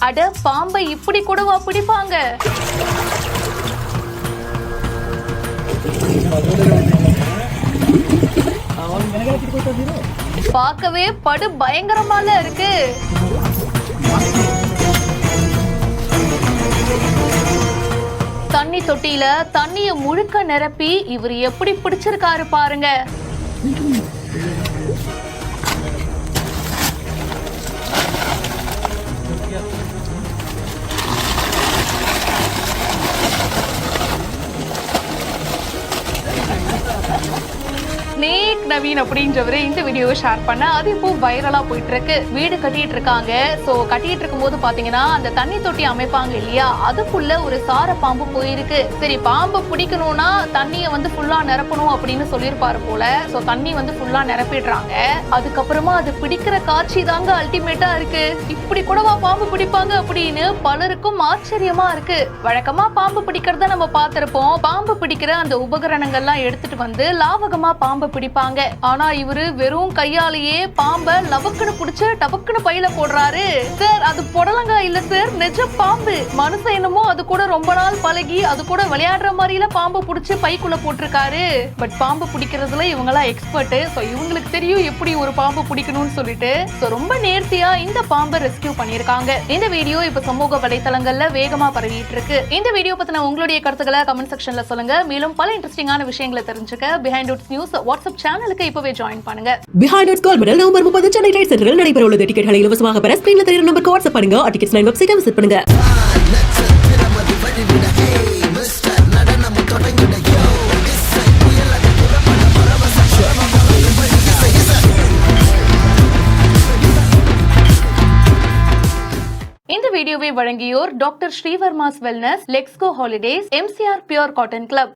அட பாம்பை இப்படி கூடவா பிடிப்பாங்க? பார்க்கவே படு பயங்கரமால இருக்கு. தண்ணி தொட்டியில தண்ணிய முழுக்க நிரப்பி இவர் எப்படி பிடிச்சிருக்காரு பாருங்க. ஸ்னேக் நவீன் அப்படின்றவரு இந்த வீடியோவை ஷேர் பண்ண அது இப்போ வைரலா போயிட்டு இருக்கு. வீடு கட்டிட்டு இருக்காங்க. சோ கட்டிட்டு இருக்கும் போது பாத்தீங்கன்னா அந்த தண்ணி தொட்டி அமைப்பாங்க இல்லையா, அதுக்குள்ள ஒரு சார பாம்பு போயிருக்கு. சரி, பாம்பு பிடிக்கணும்னா தண்ணிய வந்து ஃபுல்லா நிரப்பணும் அப்படின்னு சொல்லியிருப்பாரு போல. சோ தண்ணி வந்து ஃபுல்லா நிரப்பிடுறாங்க. அதுக்கப்புறமா அது பிடிக்கிற காட்சி தாங்க அல்டிமேட்டா இருக்கு. இப்படி கூடவா பாம்பு பிடிப்பாங்க அப்படின்னு பலருக்கும் ஆச்சரியமா இருக்கு. வழக்கமா பாம்பு பிடிக்கிறத நம்ம பார்த்திருப்போம். பாம்பு பிடிக்கிற அந்த உபகரணங்கள்லாம் எடுத்துட்டு வந்து லாவகமா பாம்பு பிடிப்பாங்க. ஆனா இவரு வெறும் கையாலேயே பாம்பை லவக்குன்னு பிடிச்சு டபக்குன்னு பையில போடுறாரு. சார், அது புடலங்கா இல்ல சார், நிஜ பாம்பு. மனுஷன் என்னமோ அது கூட ரொம்ப நாள் பழகி அது கூட விளையாடுற மாதிரில பாம்பு பிடிச்சு பைக்குள்ள போட்டிருக்காரு. பட் பாம்பு பிடிக்கிறதுல இவங்களா எக்ஸ்பர்ட். சோ இவங்களுக்கு தெரியும் எப்படி ஒரு பாம்பு பிடிக்கணும்னு சொல்லிட்டு சோ ரொம்ப நேர்த்தியா இந்த பாம்பை ரெஸ்கியூ பண்ணிருக்காங்க. இந்த வீடியோ இப்ப சமூக வலைத்தளங்கள்ல வேகமா பரவிட்டு இருக்கு. இந்த வீடியோ பத்தின உங்களுடைய கருத்துக்களை கமெண்ட் செக்ஷன்ல சொல்லுங்க. மேலும் பல இன்ட்ரெஸ்டிங்கான விஷயங்களை தெரிஞ்சுக்க பிஹைண்ட் இட்ஸ் நியூஸ் வாட்ஸ்அப் சேனலுக்கு இப்பவே ஜாயின் பண்ணுங்க. Behindwoods gold medal November 30 Chennai trade சென்டரில் நடைபெற உள்ளது. டிக்கெட்களை இலவசமாக பெற ஸ்கிரீன்ல தெரியுற நம்பருக்கு வாட்ஸ்அப் பண்ணுங்க. டிக்கெட்ஸ் லைன் வெப்சைட்டை விசிட் பண்ணுங்க. இந்த வீடியோவை வழங்கியோர் doctor Srivarma's wellness, Lexco Holidays, MCR pure cotton club.